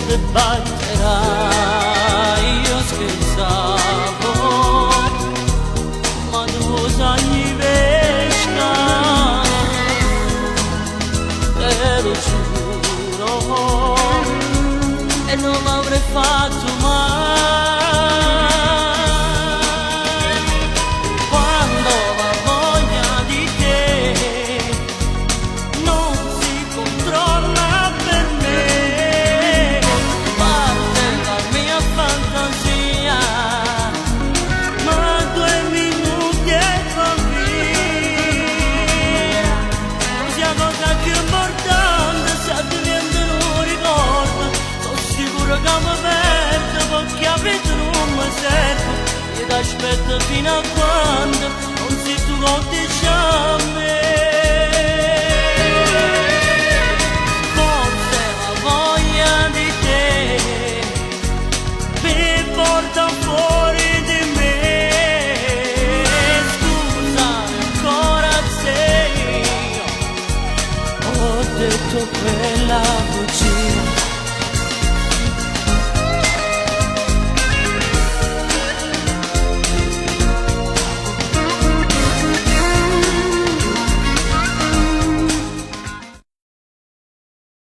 te batterai. Io scherzavo, ma tu sai pesca, te lo giuro, e non l'avrei fatto mai. Quando la voglia di te non si controlla per me, parte la mia fantasia, ma 2 minuti e va via. Sia cosa più importante, se diventa un ricordo, sono sicuro che mi perdo, perché a vita non mi serve. Io ti aspetto fino a quando non sei tu che dici a me.